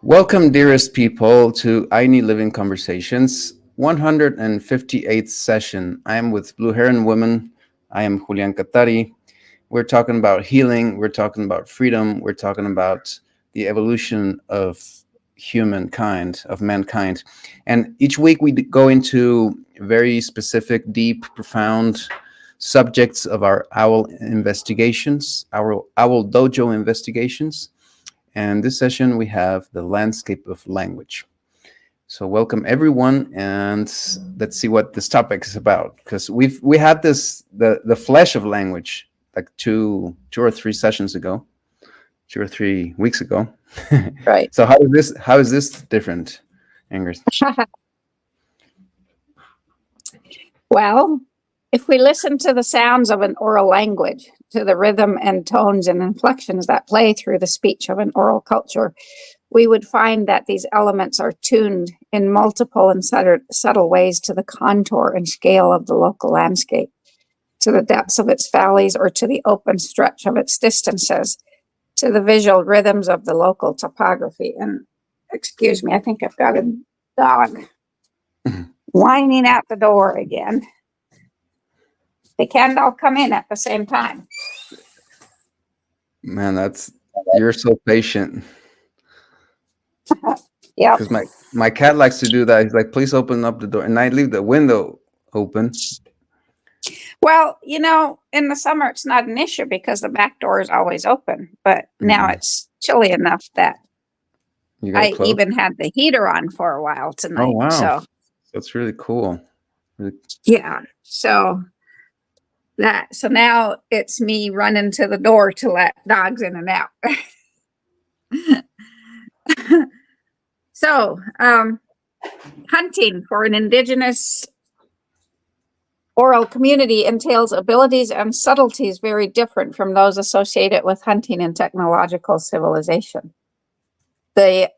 Welcome, dearest people, to I Need Living Conversations, 158th session. I am with Blue Heron Women. I am Julian Catari. We're talking about healing. We're talking about freedom. We're talking about the evolution of humankind, of mankind. And each week we go into very specific, deep, profound subjects of our OWL investigations, our OWWL Dojo investigations. And this session, we have the landscape of language. So welcome everyone, and let's see what this topic is about. Because we had the flesh of language like two or three sessions ago, 2 or 3 weeks ago. Right. So how is this different, Ingrid? Well, if we listen to the sounds of an oral language, to the rhythm and tones and inflections that play through the speech of an oral culture, we would find that these elements are tuned in multiple and subtle ways to the contour and scale of the local landscape, to the depths of its valleys or to the open stretch of its distances, to the visual rhythms of the local topography. And excuse me, I think I've got a dog whining at the door again. They can't all come in at the same time. Man, you're so patient. Yeah. Because my cat likes to do that. He's like, please open up the door. And I leave the window open. Well, in the summer, it's not an issue because the back door is always open. But now it's chilly enough that I even had the heater on for a while tonight. Oh, wow. So that's really cool. Yeah. So now it's me running to the door to let dogs in and out. So, hunting for an indigenous oral community entails abilities and subtleties very different from those associated with hunting in technological civilization. The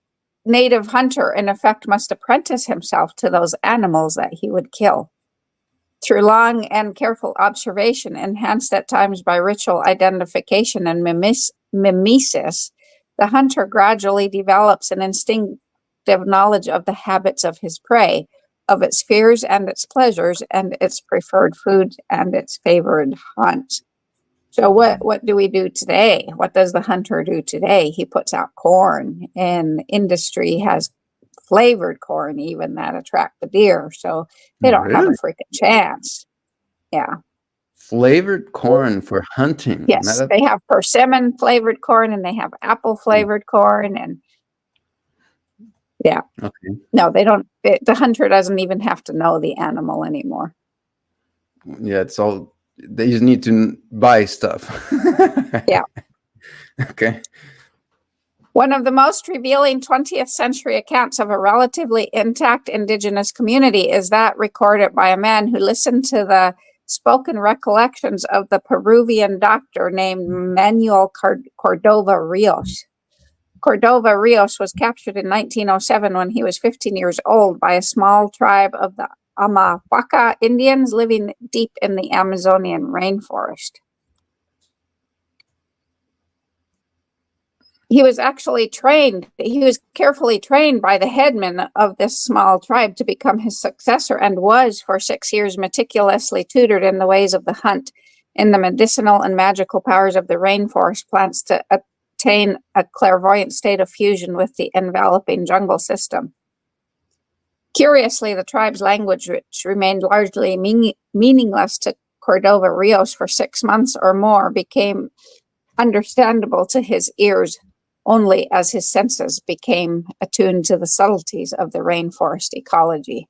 native hunter, in effect, must apprentice himself to those animals that he would kill. Through long and careful observation, enhanced at times by ritual identification and mimesis, the hunter gradually develops an instinctive knowledge of the habits of his prey, of its fears and its pleasures, and its preferred food and its favored hunt. So what do we do today? What does the hunter do today? He puts out corn, and industry has flavored corn even that attract the deer, so they don't have a freaking chance. Yeah. Flavored corn for hunting. Yes, they have persimmon flavored corn and they have apple flavored corn, and yeah. Okay. No, they don't. The hunter doesn't even have to know the animal anymore. Yeah, it's all, they just need to buy stuff. Yeah. Okay. One of the most revealing 20th century accounts of a relatively intact indigenous community is that recorded by a man who listened to the spoken recollections of the Peruvian doctor named Manuel Cordova Rios. Cordova Rios was captured in 1907 when he was 15 years old by a small tribe of the Amahuaca Indians living deep in the Amazonian rainforest. He was carefully trained by the headman of this small tribe to become his successor, and was for 6 years meticulously tutored in the ways of the hunt, in the medicinal and magical powers of the rainforest plants to attain a clairvoyant state of fusion with the enveloping jungle system. Curiously, the tribe's language, which remained largely meaningless to Cordova Rios for 6 months or more, became understandable to his ears only as his senses became attuned to the subtleties of the rainforest ecology.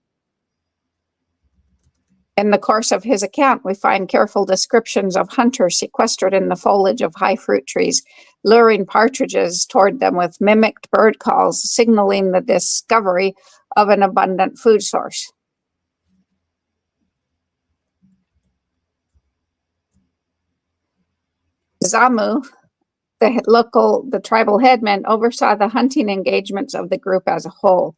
In the course of his account, we find careful descriptions of hunters sequestered in the foliage of high fruit trees, luring partridges toward them with mimicked bird calls, signaling the discovery of an abundant food source. Zamu, the tribal headman, oversaw the hunting engagements of the group as a whole.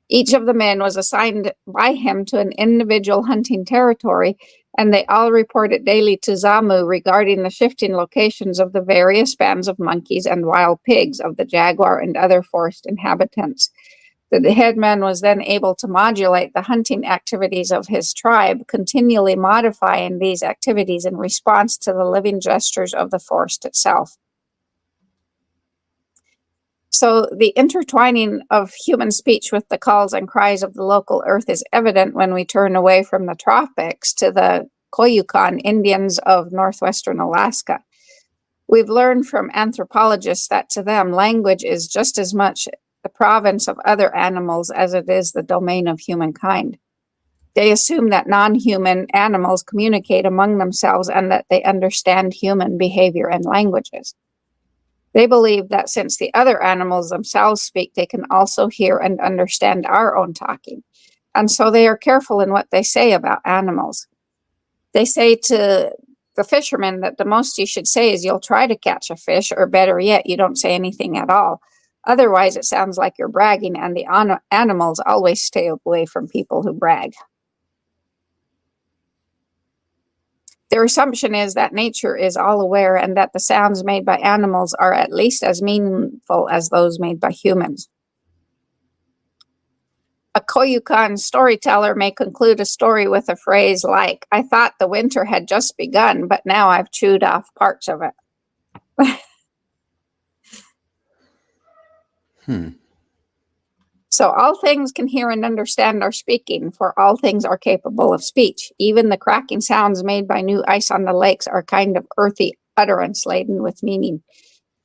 Each of the men was assigned by him to an individual hunting territory and they all reported daily to Zamu regarding the shifting locations of the various bands of monkeys and wild pigs, of the jaguar and other forest inhabitants. The headman was then able to modulate the hunting activities of his tribe, continually modifying these activities in response to the living gestures of the forest itself. So the intertwining of human speech with the calls and cries of the local earth is evident when we turn away from the tropics to the Koyukon Indians of northwestern Alaska. We've learned from anthropologists that to them, language is just as much the province of other animals as it is the domain of humankind. They assume that non-human animals communicate among themselves and that they understand human behavior and languages. They believe that since the other animals themselves speak, they can also hear and understand our own talking. And so they are careful in what they say about animals. They say to the fishermen that the most you should say is you'll try to catch a fish, or better yet, you don't say anything at all. Otherwise, it sounds like you're bragging, and the animals always stay away from people who brag. Their assumption is that nature is all aware and that the sounds made by animals are at least as meaningful as those made by humans. A Koyukon storyteller may conclude a story with a phrase like, "I thought the winter had just begun, but now I've chewed off parts of it." So all things can hear and understand our speaking, for all things are capable of speech. Even the cracking sounds made by new ice on the lakes are kind of earthy utterance laden with meaning.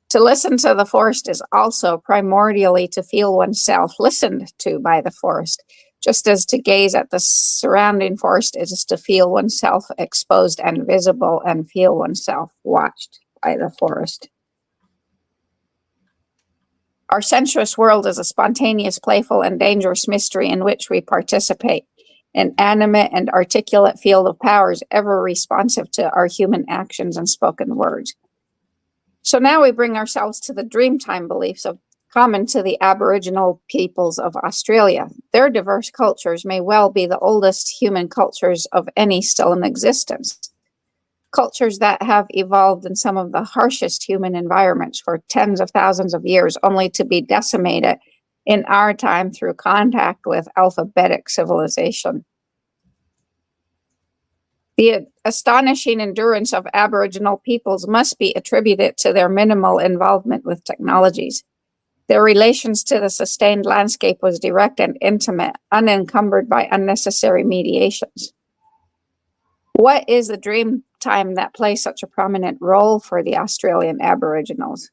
To listen to the forest is also primordially to feel oneself listened to by the forest, just as to gaze at the surrounding forest is to feel oneself exposed and visible and feel oneself watched by the forest. Our sensuous world is a spontaneous, playful, and dangerous mystery in which we participate, an animate and articulate field of powers ever responsive to our human actions and spoken words. So now we bring ourselves to the dreamtime beliefs common to the Aboriginal peoples of Australia. Their diverse cultures may well be the oldest human cultures of any still in existence. Cultures that have evolved in some of the harshest human environments for tens of thousands of years, only to be decimated in our time through contact with alphabetic civilization. The astonishing endurance of Aboriginal peoples must be attributed to their minimal involvement with technologies. Their relations to the sustained landscape was direct and intimate, unencumbered by unnecessary mediations. What is the dream time that plays such a prominent role for the Australian Aboriginals?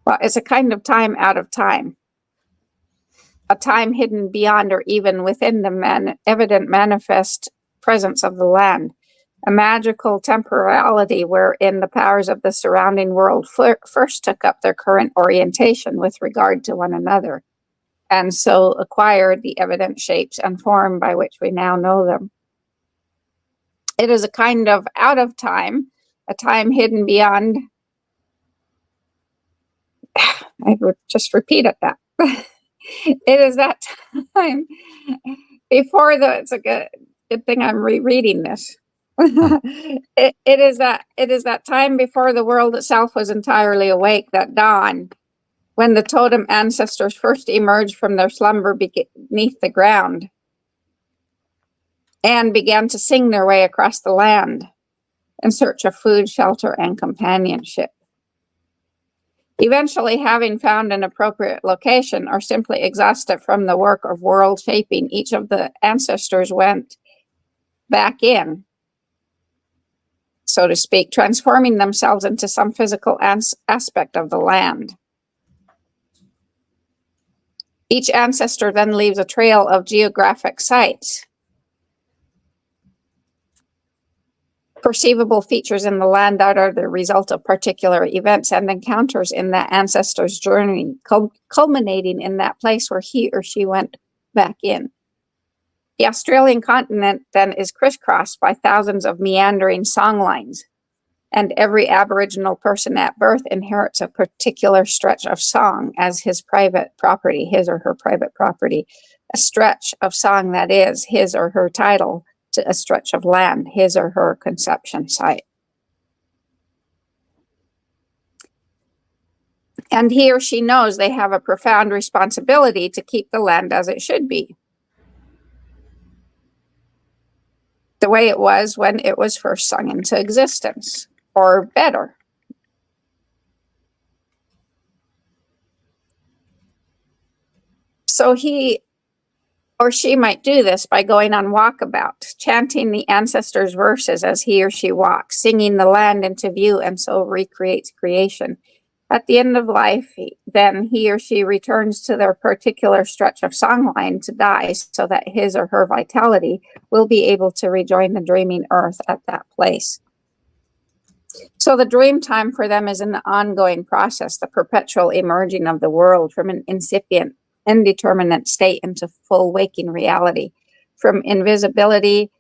Well, it's a kind of time out of time, a time hidden beyond or even within the evident manifest presence of the land, a magical temporality wherein the powers of the surrounding world first took up their current orientation with regard to one another, and so acquired the evident shapes and form by which we now know them. It is a kind of out of time, a time hidden beyond. I would just repeat it that. It is that time before it's a good thing I'm rereading this. It is that time before the world itself was entirely awake, that dawn, when the totem ancestors first emerged from their slumber beneath the ground and began to sing their way across the land in search of food, shelter, and companionship. Eventually, having found an appropriate location or simply exhausted from the work of world shaping, each of the ancestors went back in, so to speak, transforming themselves into some physical aspect of the land. Each ancestor then leaves a trail of geographic sites. Perceivable features in the land that are the result of particular events and encounters in that ancestor's journey, culminating in that place where he or she went back in. The Australian continent then is crisscrossed by thousands of meandering songlines, and every Aboriginal person at birth inherits a particular stretch of song as his private property, his or her private property, a stretch of song that is his or her title to a stretch of land, his or her conception site. And he or she knows they have a profound responsibility to keep the land as it should be, the way it was when it was first sung into existence, or better. So he or she might do this by going on walkabout, chanting the ancestors' verses as he or she walks, singing the land into view, and so recreates creation. At the end of life, then he or she returns to their particular stretch of songline to die, so that his or her vitality will be able to rejoin the dreaming earth at that place. So the dream time for them is an ongoing process, the perpetual emerging of the world from an incipient, indeterminate state into full waking reality, from invisibility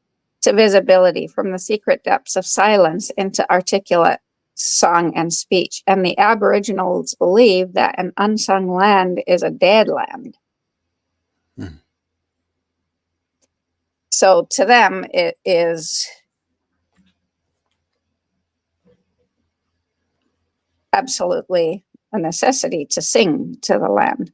to visibility, from the secret depths of silence into articulate song and speech. And the Aboriginals believe that an unsung land is a dead land. Hmm. So to them, it is absolutely a necessity to sing to the land.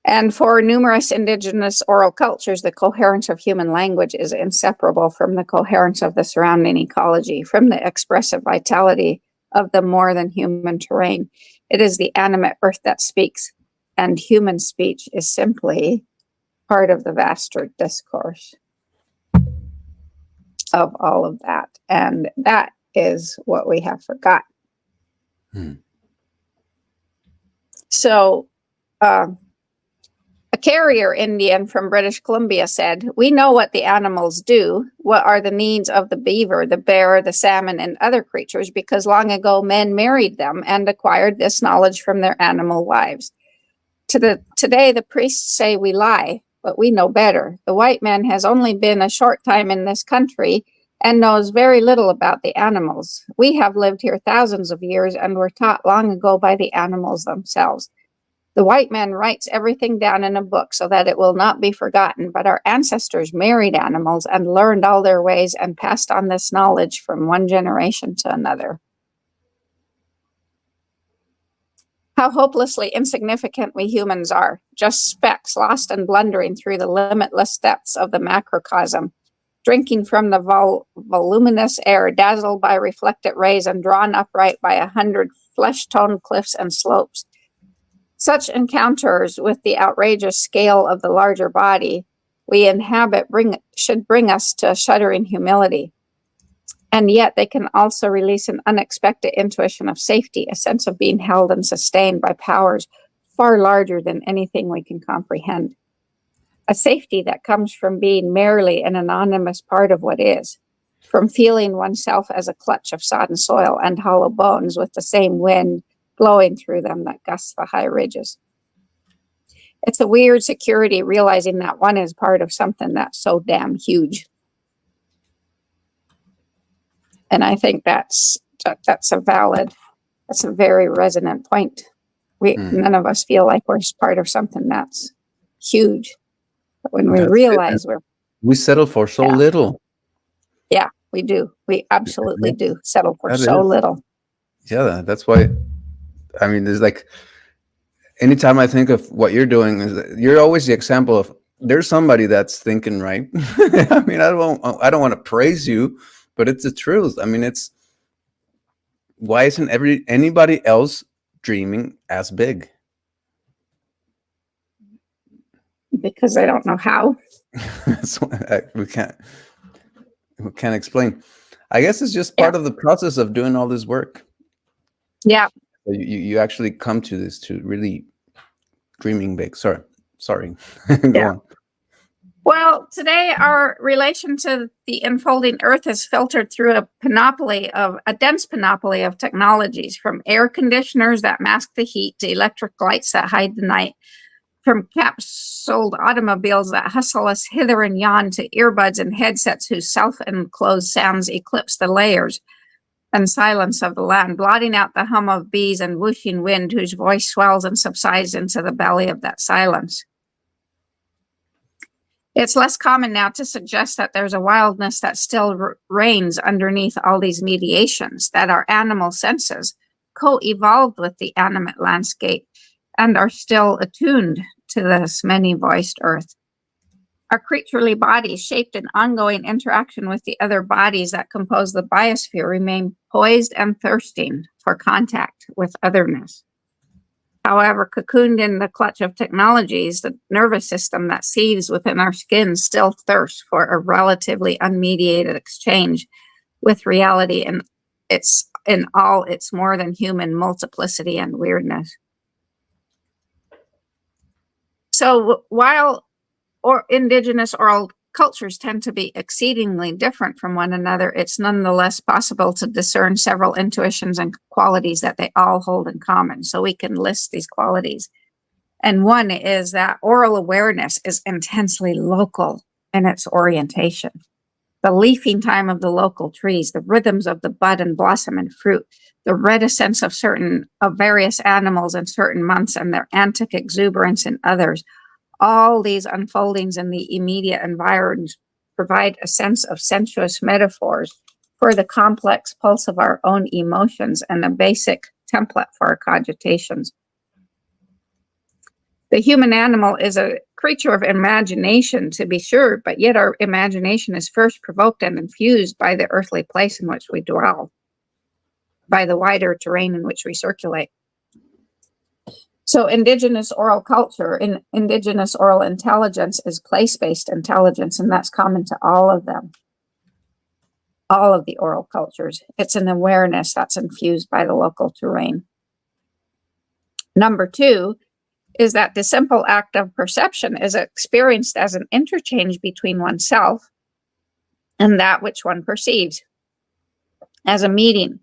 And for numerous indigenous oral cultures, the coherence of human language is inseparable from the coherence of the surrounding ecology, from the expressive vitality of the more than human terrain. It is the animate earth that speaks, and human speech is simply part of the vaster discourse of all of that. And that is what we have forgotten. Hmm. So, a carrier Indian from British Columbia said, "We know what the animals do, what are the needs of the beaver, the bear, the salmon, and other creatures, because long ago men married them and acquired this knowledge from their animal wives. Today, the priests say we lie, but we know better. The white man has only been a short time in this country and knows very little about the animals. We have lived here thousands of years and were taught long ago by the animals themselves. The white man writes everything down in a book so that it will not be forgotten, but our ancestors married animals and learned all their ways and passed on this knowledge from one generation to another." How hopelessly insignificant we humans are, just specks lost and blundering through the limitless depths of the macrocosm, drinking from the voluminous air, dazzled by reflected rays and drawn upright by 100 flesh-toned cliffs and slopes. Such encounters with the outrageous scale of the larger body we inhabit should bring us to a shuddering humility. And yet they can also release an unexpected intuition of safety, a sense of being held and sustained by powers far larger than anything we can comprehend. A safety that comes from being merely an anonymous part of what is, from feeling oneself as a clutch of sodden soil and hollow bones with the same wind blowing through them that gusts the high ridges. It's a weird security realizing that one is part of something that's so damn huge. And I think that's a very resonant point. None of us feel like we're part of something that's huge. But when we realize we settle for so little. Yeah, we do. We absolutely do settle for That so is. little. Yeah, that's why. I mean, there's like, anytime I think of what you're doing, you're always the example of there's somebody that's thinking right. I mean, I don't want to praise you, but it's the truth. I mean, it's why isn't anybody else dreaming as big? Because I don't know how. That's why we can't explain. I guess it's just part of the process of doing all this work. Yeah. You actually come to this, to really dreaming big. Sorry. Go on. Well, today our relation to the unfolding earth is filtered through a dense panoply of technologies, from air conditioners that mask the heat to electric lights that hide the night, from capsuled automobiles that hustle us hither and yon to earbuds and headsets whose self-enclosed sounds eclipse the layers and silence of the land, blotting out the hum of bees and whooshing wind whose voice swells and subsides into the belly of that silence. It's less common now to suggest that there's a wildness that still reigns underneath all these mediations, that our animal senses co-evolved with the animate landscape and are still attuned to this many-voiced earth. Our creaturely bodies, shaped in ongoing interaction with the other bodies that compose the biosphere, remain poised and thirsting for contact with otherness. However, cocooned in the clutch of technologies, the nervous system that seethes within our skin still thirsts for a relatively unmediated exchange with reality in all its more than human multiplicity and weirdness. So while indigenous oral cultures tend to be exceedingly different from one another, it's nonetheless possible to discern several intuitions and qualities that they all hold in common. So we can list these qualities. And one is that oral awareness is intensely local in its orientation. The leafing time of the local trees, the rhythms of the bud and blossom and fruit, the reticence of various animals in certain months and their antic exuberance in others. All these unfoldings in the immediate environs provide a sense of sensuous metaphors for the complex pulse of our own emotions and a basic template for our cogitations. The human animal is a creature of imagination, to be sure, but yet our imagination is first provoked and infused by the earthly place in which we dwell, by the wider terrain in which we circulate. So indigenous oral culture, indigenous oral intelligence is place-based intelligence, and that's common to all of them, all of the oral cultures. It's an awareness that's infused by the local terrain. Number two is that the simple act of perception is experienced as an interchange between oneself and that which one perceives, as a meeting,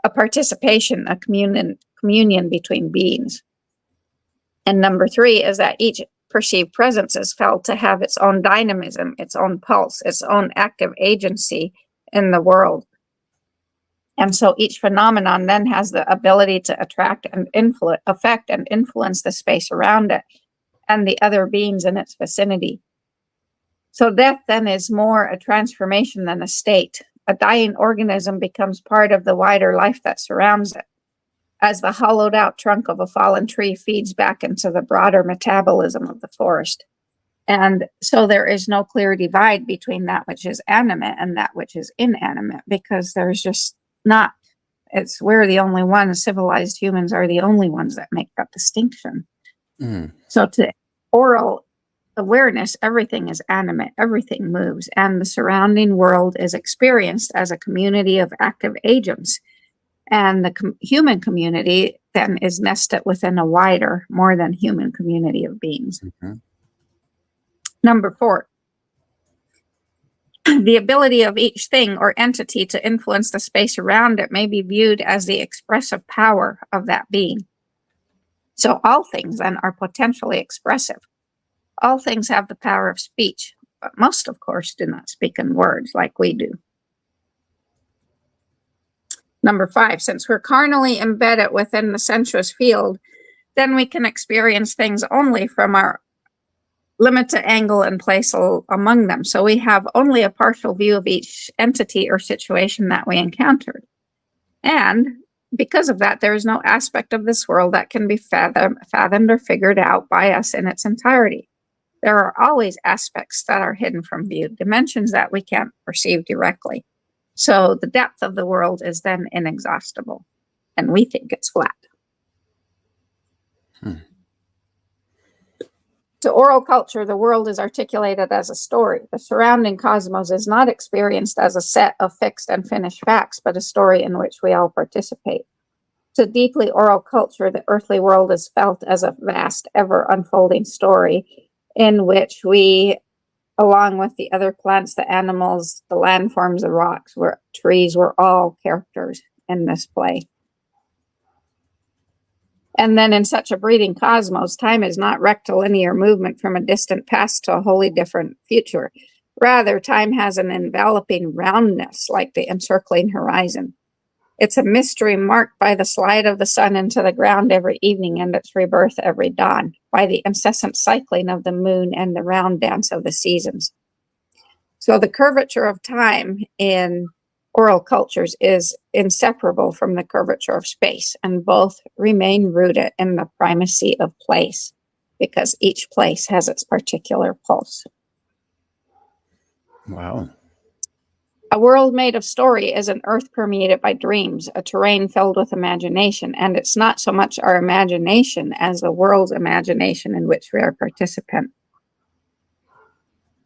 a participation, a communion between beings. And number three is that each perceived presence is felt to have its own dynamism, its own pulse, its own active agency in the world. And so each phenomenon then has the ability to attract and affect and influence the space around it and the other beings in its vicinity. So death then is more a transformation than a state. A dying organism becomes part of the wider life that surrounds it, as the hollowed out trunk of a fallen tree feeds back into the broader metabolism of the forest. And so there is no clear divide between that which is animate and that which is inanimate, because there's just not, we're the only ones, civilized humans are the only ones that make that distinction. So to oral awareness, everything is animate, everything moves, and the surrounding world is experienced as a community of active agents. And the human community then is nested within a wider, more than human community of beings. Number four, the ability of each thing or entity to influence the space around it may be viewed as the expressive power of that being. So all things then are potentially expressive. All things have the power of speech, but most, of course, do not speak in words like we do. Number five, since we're carnally embedded within the sensuous field, then we can experience things only from our limited angle and place among them. So we have only a partial view of each entity or situation that we encountered. And because of that, there is no aspect of this world that can be fathomed or figured out by us in its entirety. There are always aspects that are hidden from view, dimensions that we can't perceive directly. So the depth of the world is then inexhaustible, and we think it's flat. To oral culture, the world is articulated as a story. The surrounding cosmos is not experienced as a set of fixed and finished facts, but a story in which we all participate. To deeply oral culture, the earthly world is felt as a vast, ever-unfolding story in which we, along with the other plants, the animals, the landforms, the rocks, trees, we're all characters in this play. And then in such a breathing cosmos, time is not rectilinear movement from a distant past to a wholly different future. Rather, time has an enveloping roundness like the encircling horizon. It's a mystery marked by the slide of the sun into the ground every evening and its rebirth every dawn. by the incessant cycling of the moon and the round dance of the seasons. So the curvature of time in oral cultures is inseparable from the curvature of space, and both remain rooted in the primacy of place, because each place has its particular pulse. Wow. A world made of story is an earth permeated by dreams, a terrain filled with imagination, and it's not so much our imagination as the world's imagination in which we are participant.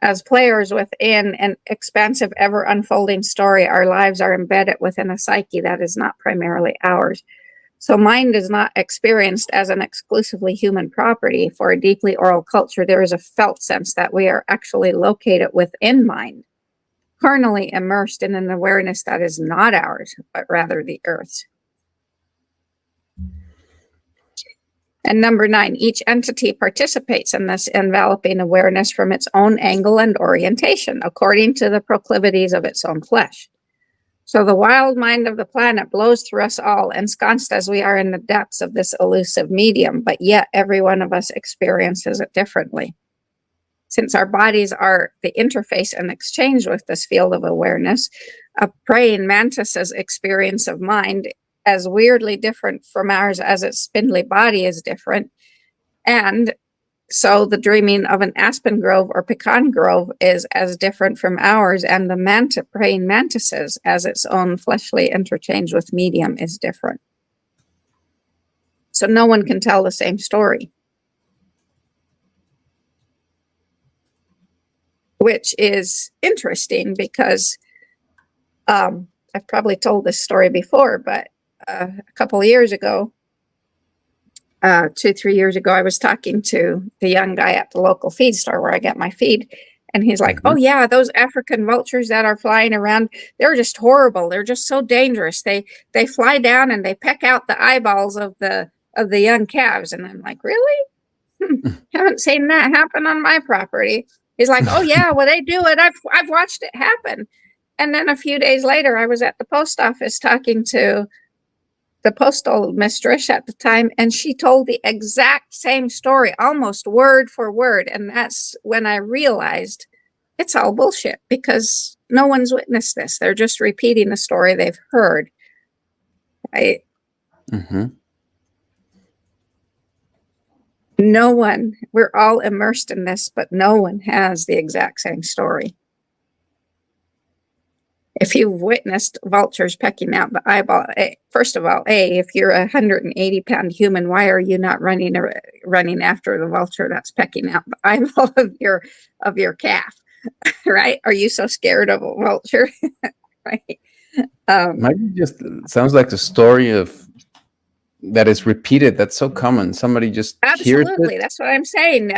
As players within an expansive, ever-unfolding story, our lives are embedded within a psyche that is not primarily ours. So mind is not experienced as an exclusively human property. For a deeply oral culture, there is a felt sense that we are actually located within mind, carnally immersed in an awareness that is not ours, but rather the earth's. And number 9, each entity participates in this enveloping awareness from its own angle and orientation, according to the proclivities of its own flesh. So the wild mind of the planet blows through us all, ensconced as we are in the depths of this elusive medium, but yet every one of us experiences it differently. Since our bodies are the interface and exchange with this field of awareness, a praying mantis's experience of mind as weirdly different from ours as its spindly body is different. And so the dreaming of an aspen grove or pecan grove is as different from ours, and the praying mantis's as its own fleshly interchange with medium is different. So no one can tell the same story, which is interesting because I've probably told this story before, but a couple of years ago, 2-3 years ago, I was talking to the young guy at the local feed store where I get my feed. And he's like, oh yeah, those African vultures that are flying around, they're just horrible. They're just so dangerous. They fly down and they peck out the eyeballs of the young calves. And I'm like, really? Haven't seen that happen on my property. He's like, oh yeah, well they do it. I've watched it happen. And then a few days later, I was at the post office talking to the postal mistress at the time, and she told the exact same story, almost word for word. And that's when I realized it's all bullshit, because no one's witnessed this. They're just repeating the story they've heard. Right? Mm-hmm. No one, we're all immersed in this, but no one has the exact same story. If you've witnessed vultures pecking out the eyeball, first of all, if you're a 180-pound human, why are you not running after the vulture that's pecking out the eyeball of your calf? Right? Are you so scared of a vulture? Right? Maybe just sounds like the story of that is repeated. That's so common. Somebody just hears Absolutely. it. That's what I'm saying.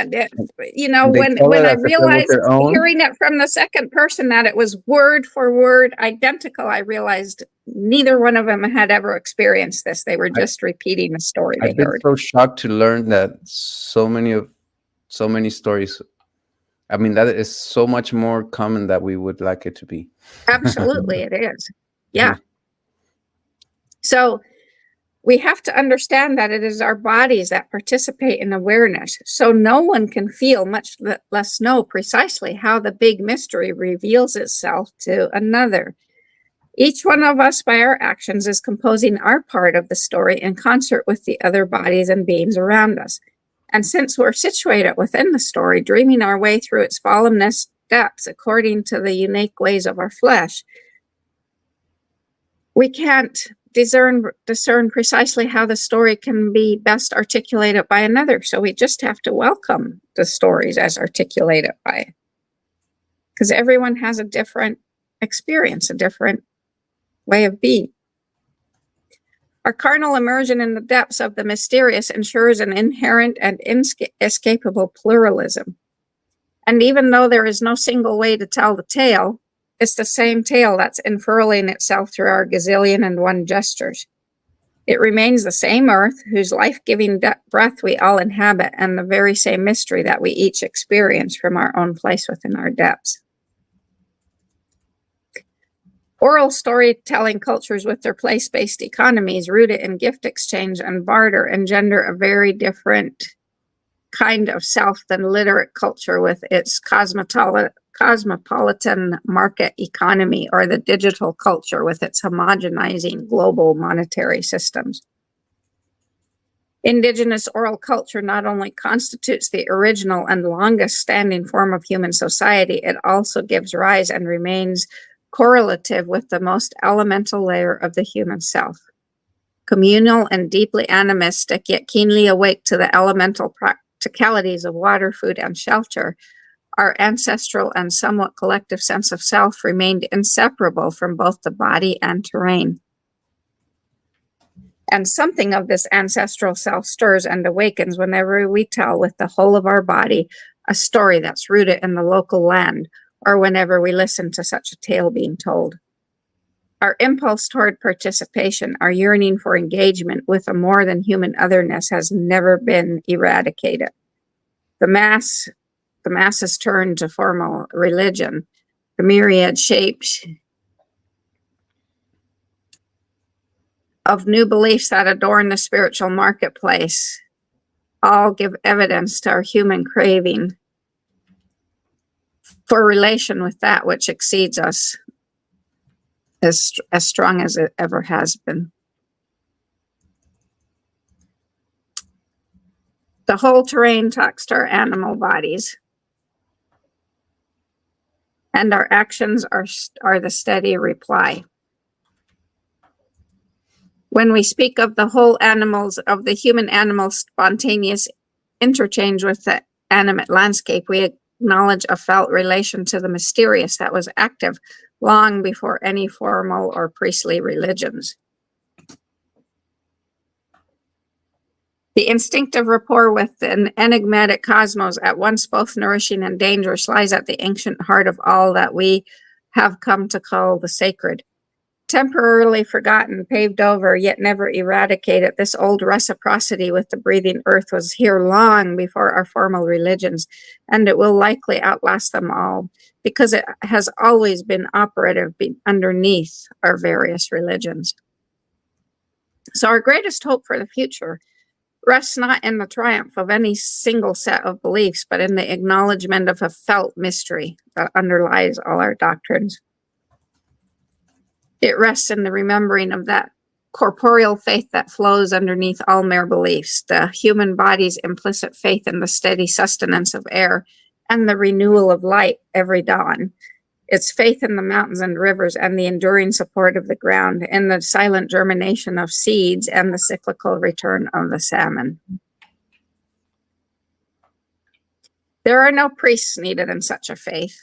You know, And they tell when it I as if it was realized their own. hearing it from the second person that it was word for word identical, I realized neither one of them had ever experienced this. They were just repeating the story they I've been heard. so shocked to learn that so many stories. I mean, that is so much more common than we would like it to be. Absolutely, it is. Yeah. So we have to understand that it is our bodies that participate in awareness. So no one can feel, much less know precisely how the big mystery reveals itself to another. Each one of us, by our actions, is composing our part of the story in concert with the other bodies and beings around us. And since we're situated within the story, dreaming our way through its fallenness depths according to the unique ways of our flesh, we can't discern precisely how the story can be best articulated by another. So we just have to welcome the stories as articulated by, because everyone has a different experience, a different way of being. Our carnal immersion in the depths of the mysterious ensures an inherent and inescapable pluralism. And even though there is no single way to tell the tale, it's the same tale that's unfurling itself through our gazillion and one gestures. It remains the same earth whose life-giving breath we all inhabit, and the very same mystery that we each experience from our own place within our depths. Oral storytelling cultures with their place-based economies rooted in gift exchange and barter engender a very different kind of self than literate culture with its cosmopolitan market economy, or the digital culture with its homogenizing global monetary systems. Indigenous oral culture not only constitutes the original and longest standing form of human society, it also gives rise and remains correlative with the most elemental layer of the human self. Communal and deeply animistic, yet keenly awake to the elemental practicalities of water, food, and shelter, our ancestral and somewhat collective sense of self remained inseparable from both the body and terrain. And something of this ancestral self stirs and awakens whenever we tell with the whole of our body a story that's rooted in the local land, or whenever we listen to such a tale being told. Our impulse toward participation, our yearning for engagement with a more than human otherness has never been eradicated. The masses turn to formal religion. The myriad shapes of new beliefs that adorn the spiritual marketplace all give evidence to our human craving for relation with that which exceeds us as strong as it ever has been. The whole terrain talks to our animal bodies, and our actions are the steady reply. When we speak of the whole animals, of the human animal's spontaneous interchange with the animate landscape, we acknowledge a felt relation to the mysterious that was active long before any formal or priestly religions. The instinctive rapport with an enigmatic cosmos, at once both nourishing and dangerous, lies at the ancient heart of all that we have come to call the sacred. Temporarily forgotten, paved over, yet never eradicated, this old reciprocity with the breathing earth was here long before our formal religions, and it will likely outlast them all, because it has always been operative underneath our various religions. So our greatest hope for the future rests not in the triumph of any single set of beliefs, but in the acknowledgement of a felt mystery that underlies all our doctrines. It rests in the remembering of that corporeal faith that flows underneath all mere beliefs, the human body's implicit faith in the steady sustenance of air and the renewal of light every dawn, its faith in the mountains and rivers and the enduring support of the ground, in the silent germination of seeds and the cyclical return of the salmon. There are no priests needed in such a faith.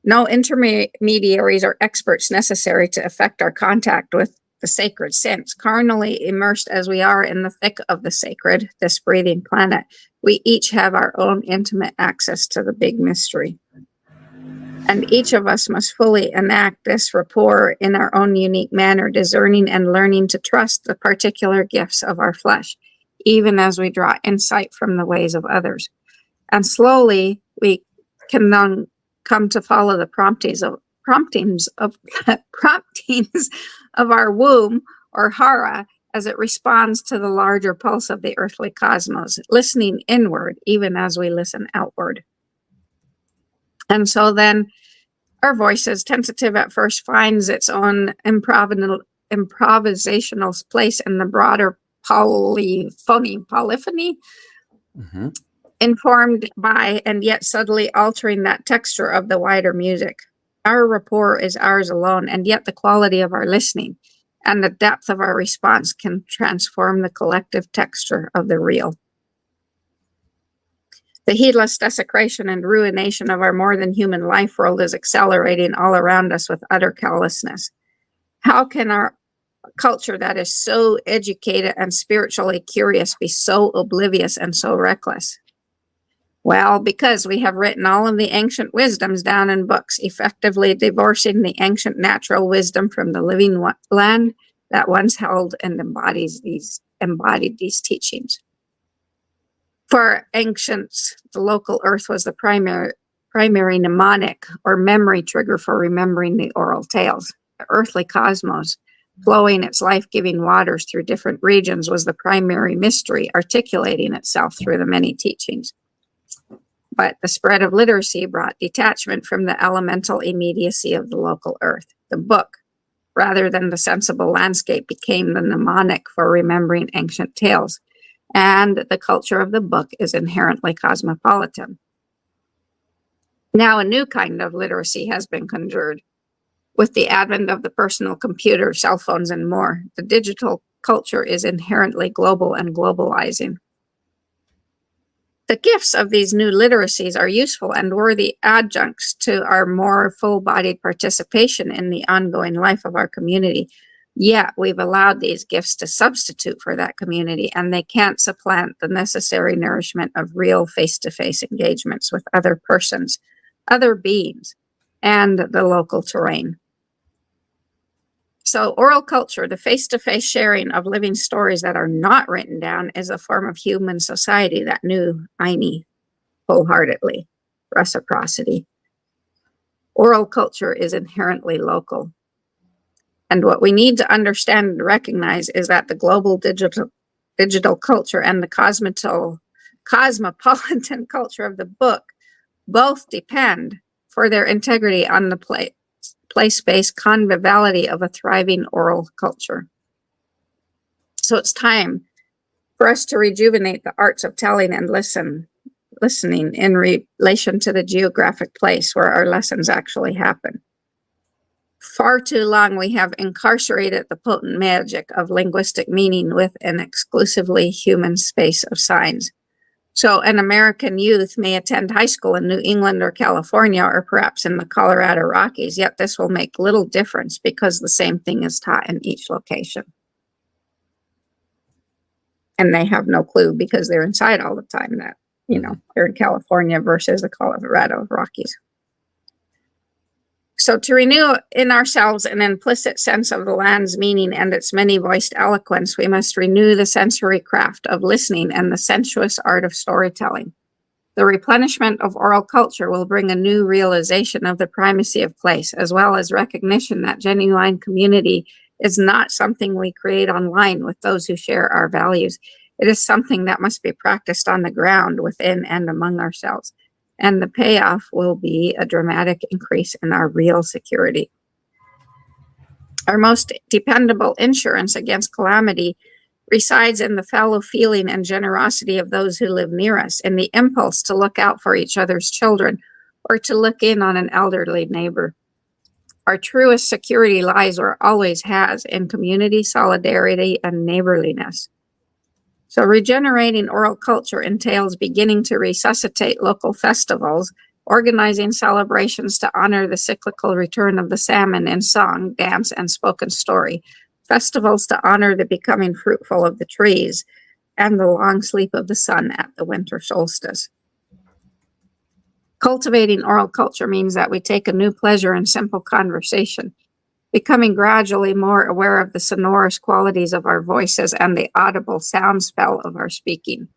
No intermediaries or experts necessary to effect our contact with the sacred, since, carnally immersed as we are in the thick of the sacred, this breathing planet, we each have our own intimate access to the big mystery. And each of us must fully enact this rapport in our own unique manner, discerning and learning to trust the particular gifts of our flesh, even as we draw insight from the ways of others. And slowly we can then come to follow the promptings of our womb, or hara, as it responds to the larger pulse of the earthly cosmos, listening inward even as we listen outward. And so then our voices, tentative at first, finds its own improvisational place in the broader polyphony, informed by and yet subtly altering that texture of the wider music. Our rapport is ours alone, and yet the quality of our listening and the depth of our response can transform the collective texture of the real. The heedless desecration and ruination of our more than human life world is accelerating all around us with utter callousness. How can our culture that is so educated and spiritually curious be so oblivious and so reckless? Well, because we have written all of the ancient wisdoms down in books, effectively divorcing the ancient natural wisdom from the living land that once held and embodied these teachings. For ancients, the local earth was the primary mnemonic or memory trigger for remembering the oral tales. The earthly cosmos flowing its life-giving waters through different regions was the primary mystery, articulating itself through the many teachings. But the spread of literacy brought detachment from the elemental immediacy of the local earth. The book, rather than the sensible landscape, became the mnemonic for remembering ancient tales, and the culture of the book is inherently cosmopolitan. Now a new kind of literacy has been conjured. With the advent of the personal computer, cell phones, and more, the digital culture is inherently global and globalizing. The gifts of these new literacies are useful and worthy adjuncts to our more full-bodied participation in the ongoing life of our community. Yet we've allowed these gifts to substitute for that community, and they can't supplant the necessary nourishment of real face-to-face engagements with other persons, other beings, and the local terrain. So oral culture, the face-to-face sharing of living stories that are not written down, is a form of human society that knew Aini wholeheartedly, reciprocity. Oral culture is inherently local. And what we need to understand and recognize is that the global digital culture and the cosmopolitan culture of the book both depend for their integrity on the place-based conviviality of a thriving oral culture. So it's time for us to rejuvenate the arts of telling and listening in relation to the geographic place where our lessons actually happen. Far too long we have incarcerated the potent magic of linguistic meaning with an exclusively human space of signs. So an American youth may attend high school in New England or California, or perhaps in the Colorado Rockies, yet this will make little difference because the same thing is taught in each location. And they have no clue because they're inside all the time that, they're in California versus the Colorado Rockies. So to renew in ourselves an implicit sense of the land's meaning and its many-voiced eloquence, we must renew the sensory craft of listening and the sensuous art of storytelling. The replenishment of oral culture will bring a new realization of the primacy of place, as well as recognition that genuine community is not something we create online with those who share our values. It is something that must be practiced on the ground within and among ourselves. And the payoff will be a dramatic increase in our real security. Our most dependable insurance against calamity resides in the fellow feeling and generosity of those who live near us, in the impulse to look out for each other's children or to look in on an elderly neighbor. Our truest security lies, or always has, in community, solidarity, and neighborliness. So regenerating oral culture entails beginning to resuscitate local festivals, organizing celebrations to honor the cyclical return of the salmon in song, dance, and spoken story, festivals to honor the becoming fruitful of the trees, and the long sleep of the sun at the winter solstice. Cultivating oral culture means that we take a new pleasure in simple conversation, becoming gradually more aware of the sonorous qualities of our voices and the audible sound spell of our speaking.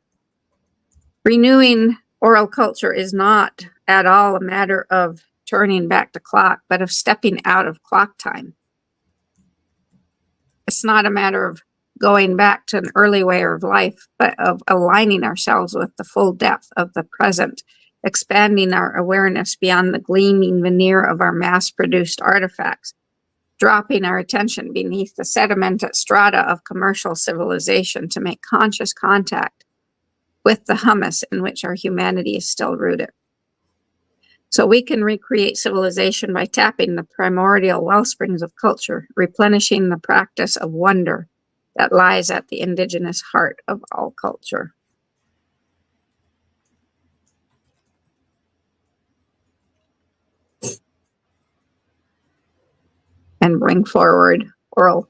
Renewing oral culture is not at all a matter of turning back the clock, but of stepping out of clock time. It's not a matter of going back to an early way of life, but of aligning ourselves with the full depth of the present, expanding our awareness beyond the gleaming veneer of our mass-produced artifacts, dropping our attention beneath the sedimented strata of commercial civilization to make conscious contact with the humus in which our humanity is still rooted. So we can recreate civilization by tapping the primordial wellsprings of culture, replenishing the practice of wonder that lies at the indigenous heart of all culture. And bring forward oral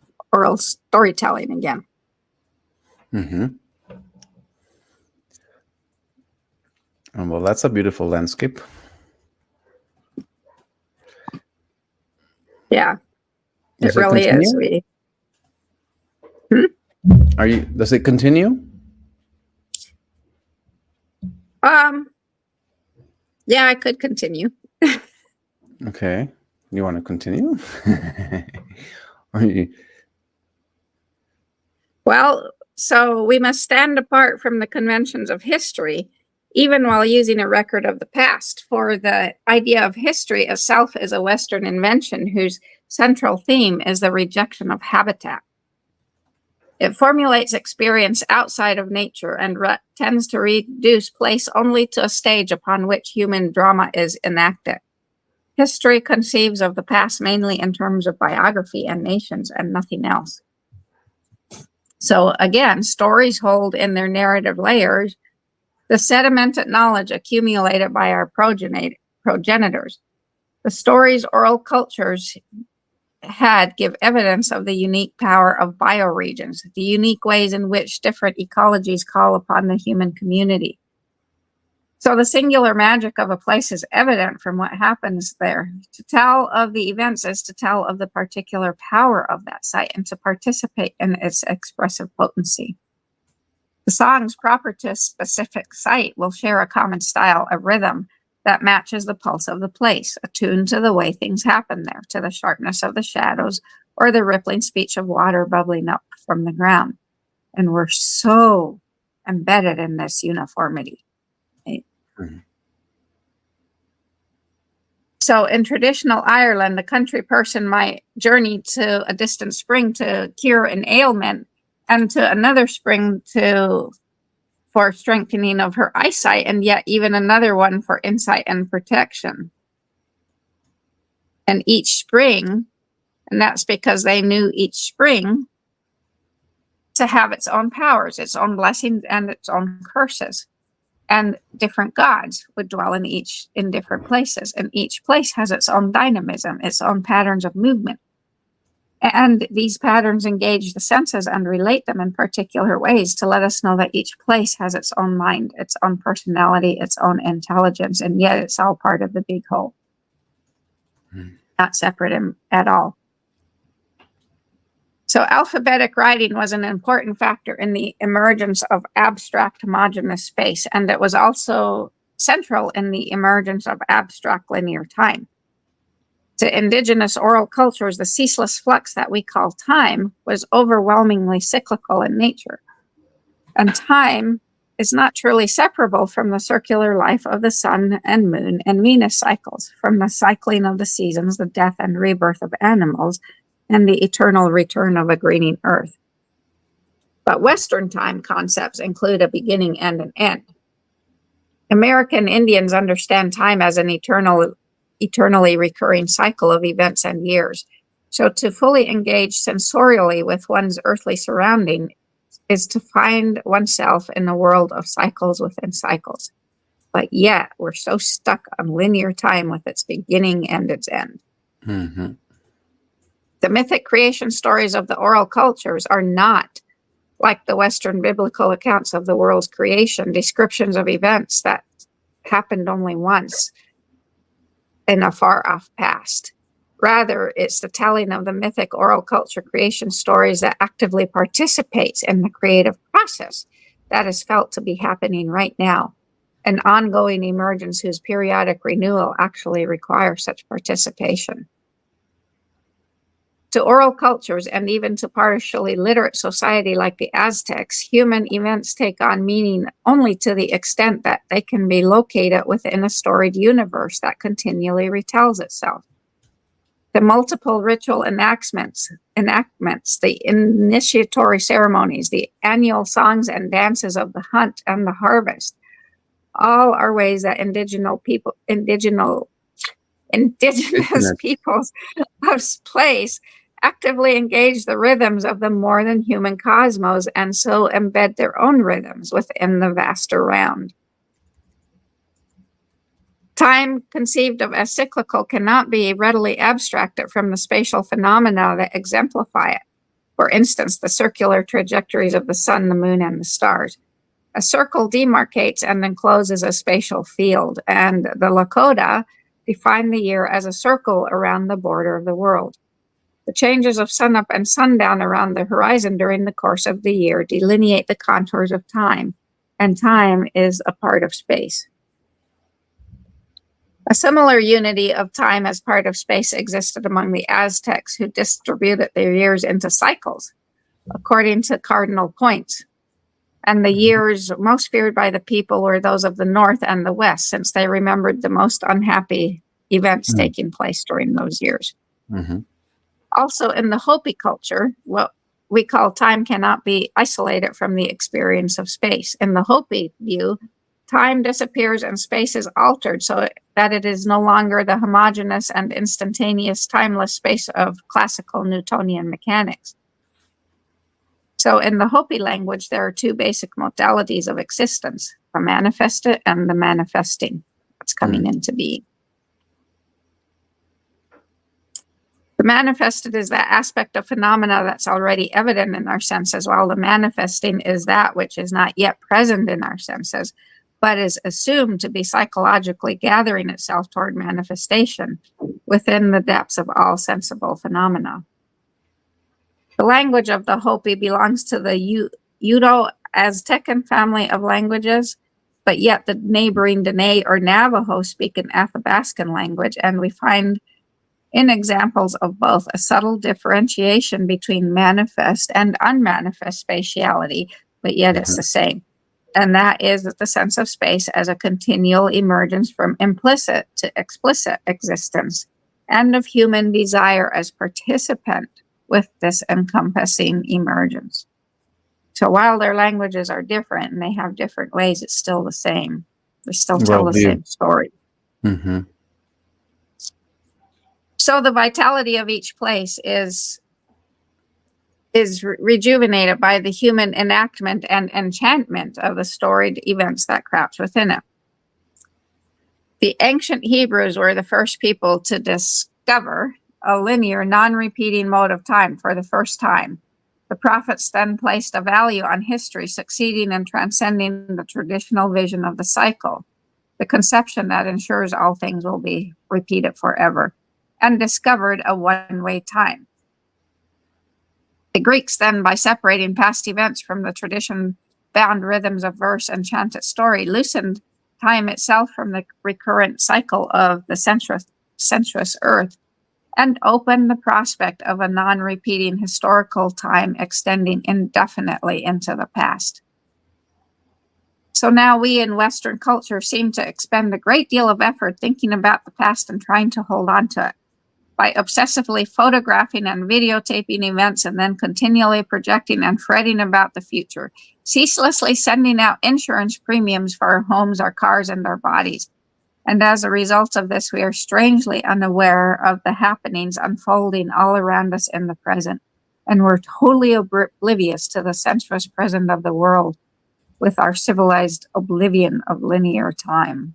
storytelling again. Mm-hmm. Well, that's a beautiful landscape. Yeah, Does it really is. Does it continue? Yeah, I could continue. Okay. You want to continue? Well, so we must stand apart from the conventions of history, even while using a record of the past. For the idea of history itself is a Western invention whose central theme is the rejection of habitat. It formulates experience outside of nature and tends to reduce place only to a stage upon which human drama is enacted. History conceives of the past mainly in terms of biography and nations and nothing else. So again, stories hold in their narrative layers the sedimented knowledge accumulated by our progenitors. The stories oral cultures had give evidence of the unique power of bioregions, the unique ways in which different ecologies call upon the human community. So the singular magic of a place is evident from what happens there. To tell of the events is to tell of the particular power of that site and to participate in its expressive potency. The songs proper to a specific site will share a common style, a rhythm that matches the pulse of the place, attuned to the way things happen there, to the sharpness of the shadows or the rippling speech of water bubbling up from the ground. And we're so embedded in this uniformity. Right? Mm-hmm. So in traditional Ireland, a country person might journey to a distant spring to cure an ailment and to another spring for strengthening of her eyesight, and yet even another one for insight and protection. And each spring, and that's because they knew each spring to have its own powers, its own blessings, and its own curses. And different gods would dwell in different places, and each place has its own dynamism, its own patterns of movement. And these patterns engage the senses and relate them in particular ways to let us know that each place has its own mind, its own personality, its own intelligence, and yet it's all part of the big whole. Not separate at all. So alphabetic writing was an important factor in the emergence of abstract homogeneous space, and it was also central in the emergence of abstract linear time. To indigenous oral cultures, the ceaseless flux that we call time was overwhelmingly cyclical in nature. And time is not truly separable from the circular life of the sun and moon and Venus cycles, from the cycling of the seasons, the death and rebirth of animals, and the eternal return of a greening earth. But Western time concepts include a beginning and an end. American Indians understand time as an eternally recurring cycle of events and years. So to fully engage sensorially with one's earthly surrounding is to find oneself in a world of cycles within cycles. But yet we're so stuck on linear time with its beginning and its end. Mm-hmm. The mythic creation stories of the oral cultures are not like the Western biblical accounts of the world's creation, descriptions of events that happened only once in a far-off past. Rather, it's the telling of the mythic oral culture creation stories that actively participates in the creative process that is felt to be happening right now, an ongoing emergence whose periodic renewal actually requires such participation. To oral cultures, and even to partially literate society like the Aztecs, human events take on meaning only to the extent that they can be located within a storied universe that continually retells itself. The multiple ritual enactments, the initiatory ceremonies, the annual songs and dances of the hunt and the harvest, all are ways that indigenous peoples of place actively engage the rhythms of the more than human cosmos and so embed their own rhythms within the vaster round. Time, conceived of as cyclical, cannot be readily abstracted from the spatial phenomena that exemplify it. For instance, the circular trajectories of the sun, the moon, and the stars. A circle demarcates and encloses a spatial field, and the Lakota define the year as a circle around the border of the world. The changes of sunup and sundown around the horizon during the course of the year delineate the contours of time, and time is a part of space. A similar unity of time as part of space existed among the Aztecs, who distributed their years into cycles. according to cardinal points. And the years most feared by the people were those of the North and the West, since they remembered the most unhappy events taking place during those years. Mm-hmm. Also, in the Hopi culture, what we call time cannot be isolated from the experience of space. In the Hopi view, time disappears and space is altered so that it is no longer the homogeneous and instantaneous timeless space of classical Newtonian mechanics. So in the Hopi language, there are two basic modalities of existence, the manifested and the manifesting, that's coming into being. The manifested is that aspect of phenomena that's already evident in our senses, while the manifesting is that which is not yet present in our senses, but is assumed to be psychologically gathering itself toward manifestation within the depths of all sensible phenomena. The language of the Hopi belongs to the Udo-Aztecan family of languages, but yet the neighboring Dene or Navajo speak an Athabascan language, and we find in examples of both a subtle differentiation between manifest and unmanifest spatiality, but yet it's the same. And that is the sense of space as a continual emergence from implicit to explicit existence, and of human desire as participant with this encompassing emergence. So while their languages are different and they have different ways, it's still the same. They still tell the same story. Mm-hmm. So the vitality of each place is rejuvenated by the human enactment and enchantment of the storied events that crouch within it. The ancient Hebrews were the first people to discover a linear, non-repeating mode of time for the first time. The prophets then placed a value on history, succeeding and transcending the traditional vision of the cycle, the conception that ensures all things will be repeated forever, and discovered a one-way time. The Greeks then, by separating past events from the tradition-bound rhythms of verse and chanted story, loosened time itself from the recurrent cycle of the sensuous earth, and opened the prospect of a non-repeating historical time extending indefinitely into the past. So now we in Western culture seem to expend a great deal of effort thinking about the past and trying to hold on to it. By obsessively photographing and videotaping events and then continually projecting and fretting about the future, ceaselessly sending out insurance premiums for our homes, our cars, and our bodies. And as a result of this, we are strangely unaware of the happenings unfolding all around us in the present. And we're totally oblivious to the sensuous present of the world with our civilized oblivion of linear time.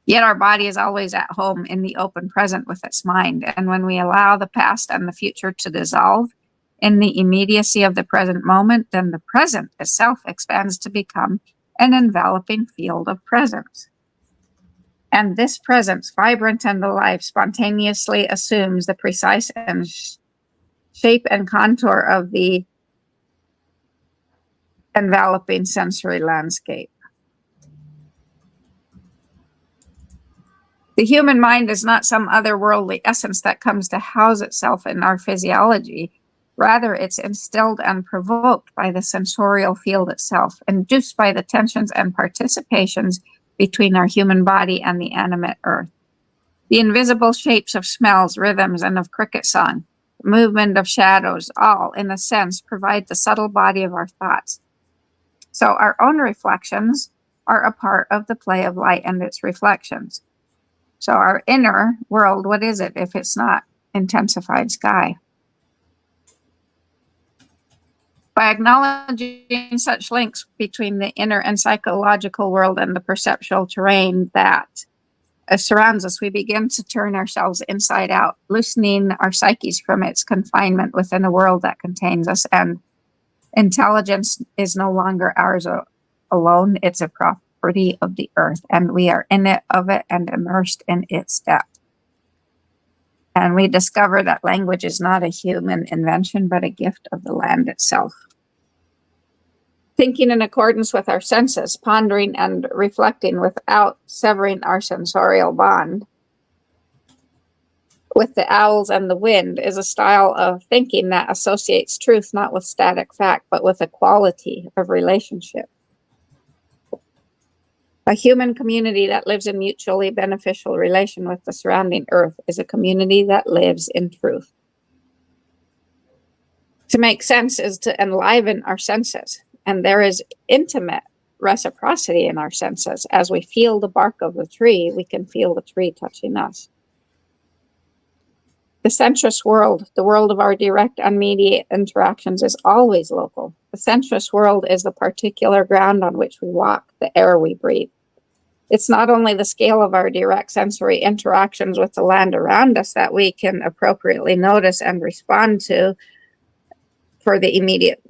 Yet our body is always at home in the open present with its mind. And when we allow the past and the future to dissolve in the immediacy of the present moment, then the present itself expands to become an enveloping field of presence. And this presence, vibrant and alive, spontaneously assumes the precise and shape and contour of the enveloping sensory landscape. The human mind is not some otherworldly essence that comes to house itself in our physiology. Rather, it's instilled and provoked by the sensorial field itself, induced by the tensions and participations between our human body and the animate earth. The invisible shapes of smells, rhythms, and of cricket song, the movement of shadows, all, in a sense, provide the subtle body of our thoughts. So our own reflections are a part of the play of light and its reflections. So our inner world, what is it if it's not intensified sky? By acknowledging such links between the inner and psychological world and the perceptual terrain that surrounds us, we begin to turn ourselves inside out, loosening our psyches from its confinement within a world that contains us. And intelligence is no longer ours alone. It's a property of the earth, and we are in it, of it, and immersed in its depth. And we discover that language is not a human invention, but a gift of the land itself. Thinking in accordance with our senses, pondering and reflecting without severing our sensorial bond, with the owls and the wind is a style of thinking that associates truth not with static fact, but with a quality of relationship. A human community that lives in mutually beneficial relation with the surrounding earth is a community that lives in truth. To make sense is to enliven our senses, and there is intimate reciprocity in our senses. As we feel the bark of the tree, we can feel the tree touching us. The sensuous world, the world of our direct, unmediated interactions, is always local. The sensuous world is the particular ground on which we walk, the air we breathe. It's not only the scale of our direct sensory interactions with the land around us that we can appropriately notice and respond to for the immediate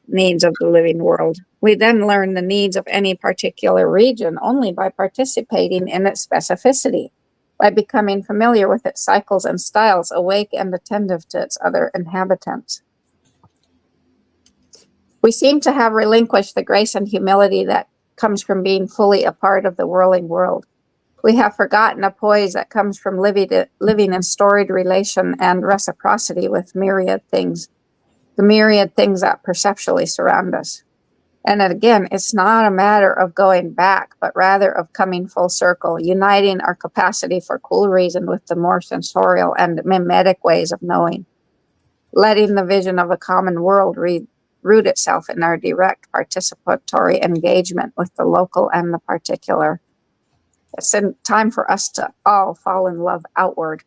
needs of the living world. We then learn the needs of any particular region only by participating in its specificity, by becoming familiar with its cycles and styles, awake and attentive to its other inhabitants. We seem to have relinquished the grace and humility that comes from being fully a part of the whirling world. We have forgotten a poise that comes from living in storied relation and reciprocity with myriad things, the myriad things that perceptually surround us. And again, it's not a matter of going back, but rather of coming full circle, uniting our capacity for cool reason with the more sensorial and mimetic ways of knowing, letting the vision of a common world root itself in our direct participatory engagement with the local and the particular. It's time for us to all fall in love outward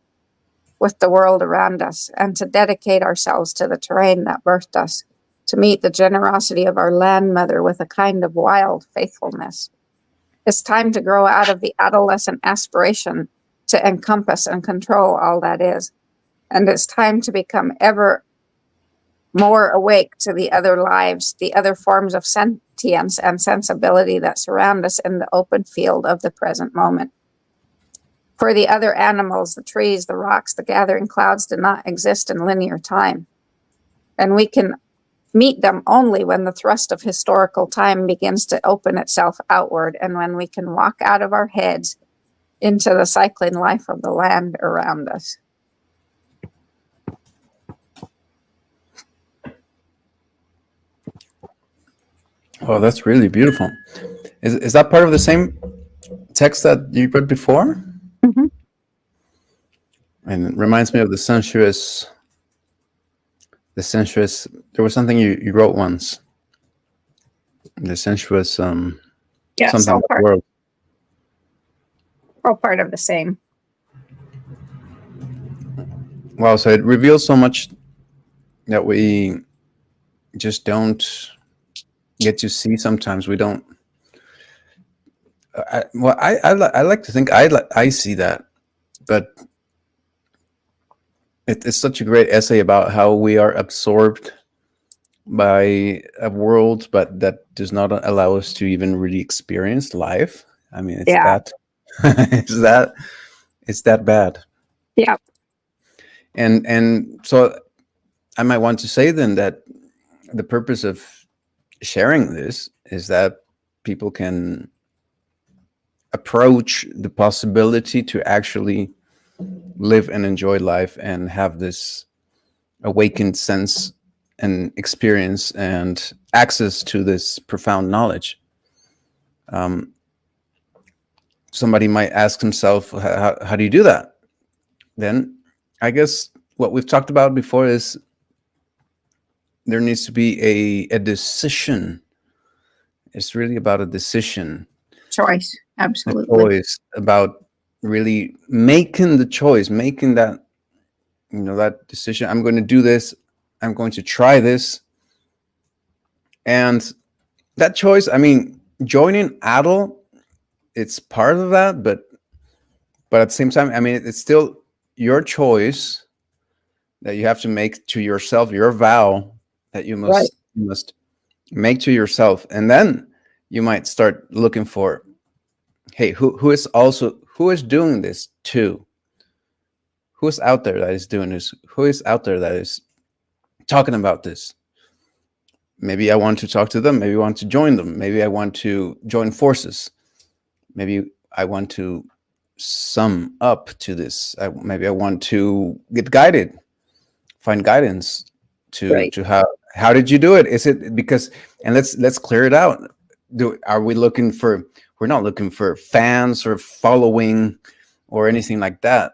with the world around us and to dedicate ourselves to the terrain that birthed us, to meet the generosity of our land mother with a kind of wild faithfulness. It's time to grow out of the adolescent aspiration to encompass and control all that is. And it's time to become ever more awake to the other lives, the other forms of sentience and sensibility that surround us in the open field of the present moment. For the other animals, the trees, the rocks, the gathering clouds do not exist in linear time. And we can meet them only when the thrust of historical time begins to open itself outward and when we can walk out of our heads into the cycling life of the land around us. Oh, that's really beautiful. Is that part of the same text that you read before? Mm-hmm. And it reminds me of the sensuous. There was something you wrote once. The sensuous. Yes, something all about the world. part of the same. Wow, so it reveals so much that we just don't get to see. Sometimes we don't. I like to think I see that, but it's such a great essay about how we are absorbed by a world, but that does not allow us to even really experience life. I mean, it's that it's that bad. Yeah. And so I might want to say then that the purpose of sharing this is that people can approach the possibility to actually live and enjoy life and have this awakened sense and experience and access to this profound knowledge. Somebody might ask himself, how do you do that? Then I guess what we've talked about before is there needs to be a decision. It's really about a decision. Choice. Absolutely. A choice, about really making the choice, making that, that decision. I'm going to do this. I'm going to try this. And that choice, I mean, joining ADL, it's part of that, but at the same time, I mean, it's still your choice that you have to make to yourself, your vow that you must make to yourself. And then you might start looking for, hey, who is doing this too? Who is out there that is doing this? Who is out there that is talking about this? Maybe I want to talk to them. Maybe I want to join them. Maybe I want to join forces. Maybe I want to sum up to this. Maybe I want to get guided, find guidance Right. to how did you do it? Is it because, and let's clear it out. Are we looking for? We're not looking for fans or following or anything like that.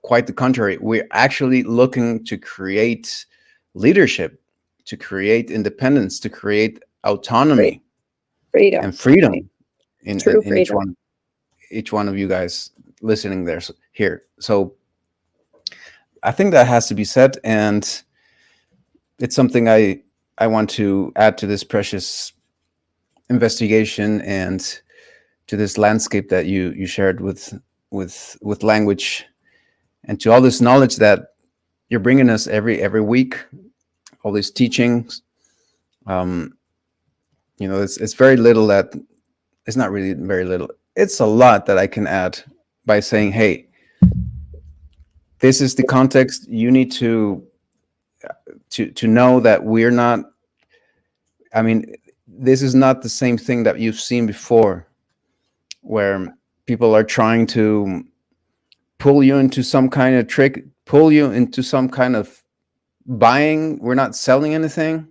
Quite the contrary. We're actually looking to create leadership, to create independence, to create Right. autonomy Freedom. and freedom Right. in True in freedom. each one of you guys listening there here. So I think that has to be said, and it's something I want to add to this precious investigation and to this landscape that you shared with language, and to all this knowledge that you're bringing us every week, all these teachings. um it's very little that, it's not really very little, it's a lot that I can add by saying, hey, this is the context. You need to know that we're not, I mean, this is not the same thing that you've seen before, where people are trying to pull you into some kind of trick, pull you into some kind of buying. We're not selling anything.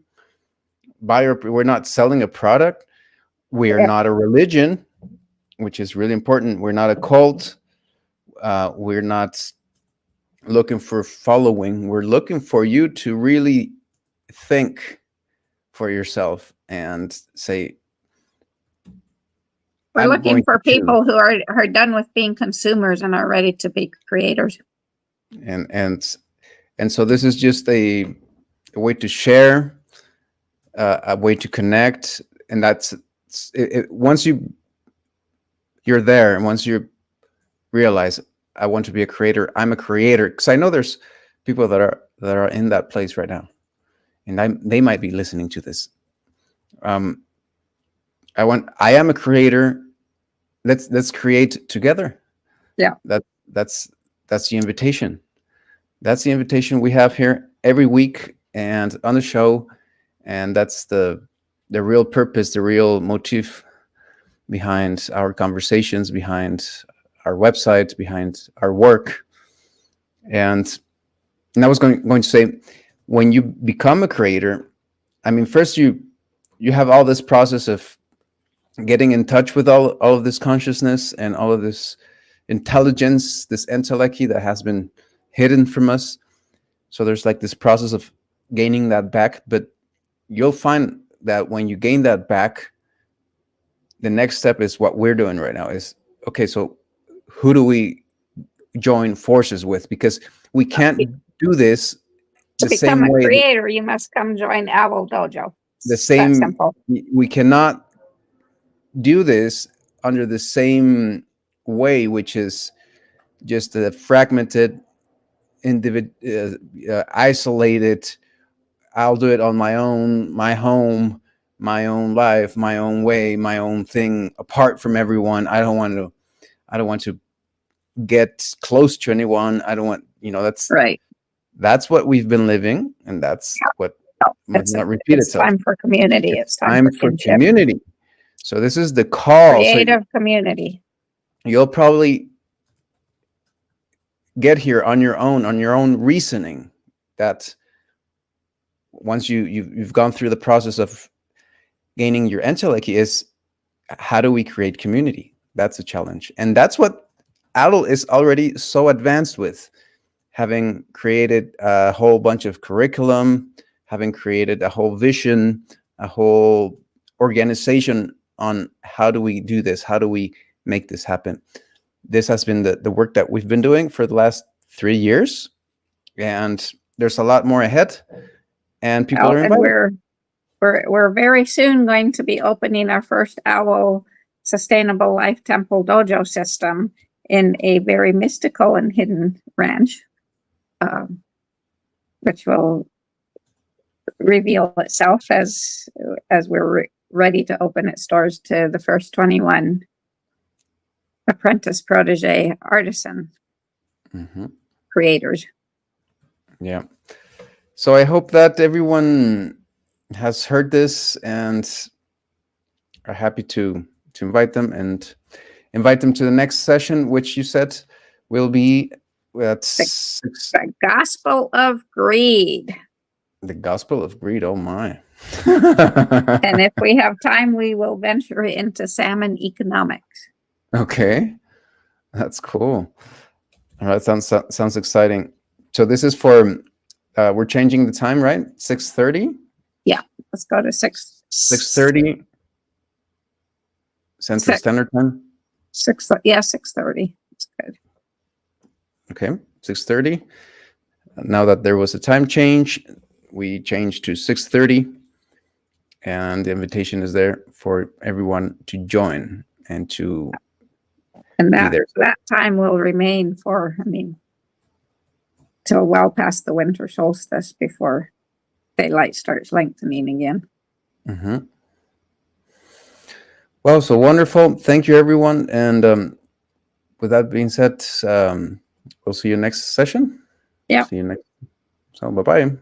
We're not selling a product. We are Yeah. not a religion, which is really important. We're not a cult. We're not looking for following. We're looking for you to really think for yourself and say, We're I'm looking going for to, people who are done with being consumers and are ready to be creators. and and so this is just a way to share, a way to connect, and that's once you're there, and once you realize, I want to be a creator, I'm a creator, because I know there's people that are in that place right now, and they might be listening to this. um I am a creator. Let's create together. Yeah. That's that's the invitation. That's the invitation we have here every week and on the show, and that's the real purpose, the real motif behind our conversations, behind our website, behind our work. And I was going to say, when you become a creator, I mean, first you have all this process of getting in touch with all of this consciousness and all of this intelligence, this intellect that has been hidden from us. So there's like this process of gaining that back. But you'll find that when you gain that back, the next step is what we're doing right now is, okay, so who do we join forces with? Because we can't do this To the become same a way that creator, you must come join OWWL Dojo. the It's that same simple. we cannot do this under the same way, which is just a fragmented, isolated. I'll do it on my own, my home, my own life, my own way, my own thing, apart from everyone. I don't want to get close to anyone. I don't want, Right. that's what we've been living, and that's what No, might it's not repeat it's itself. time for community. It's It's time time for for kinship. community. So this is the call. So Creative community. you'll probably get here on your own reasoning, that once you've gone through the process of gaining your intellect, is how do we create community? That's a challenge, and that's what adult is already so advanced with, having created a whole bunch of curriculum, having created a whole vision, a whole organization on how do we do this, how do we make this happen. This has been the work that we've been doing for the last 3 years, and there's a lot more ahead, and people Oh, are and invited. we're very soon going to be opening our first OWWL Sustainable Life Temple Dojo system in a very mystical and hidden ranch, which will reveal itself as we're ready to open its doors to the first 21 apprentice, protege, artisan Mhm. creators. Yeah. So I hope that everyone has heard this and are happy to invite them, and invite them to the next session, which you said will be at The Gospel of Greed. The Gospel of Greed. Oh my. And if we have time, we will venture into salmon economics. Okay, that's cool. All right, sounds exciting. So this is for we're changing the time, right? 6:30. Yeah, let's go to 6:30 Central Standard Time. 6:30. That's good. Okay, 6:30. Now that there was a time change, we changed to 6:30, and the invitation is there for everyone to join and to be there. That time will remain till well past the winter solstice before daylight starts lengthening again. Mm-hmm. Well, so wonderful. Thank you, everyone. And with that being said, we'll see you next session. Yeah. See you next. So bye-bye.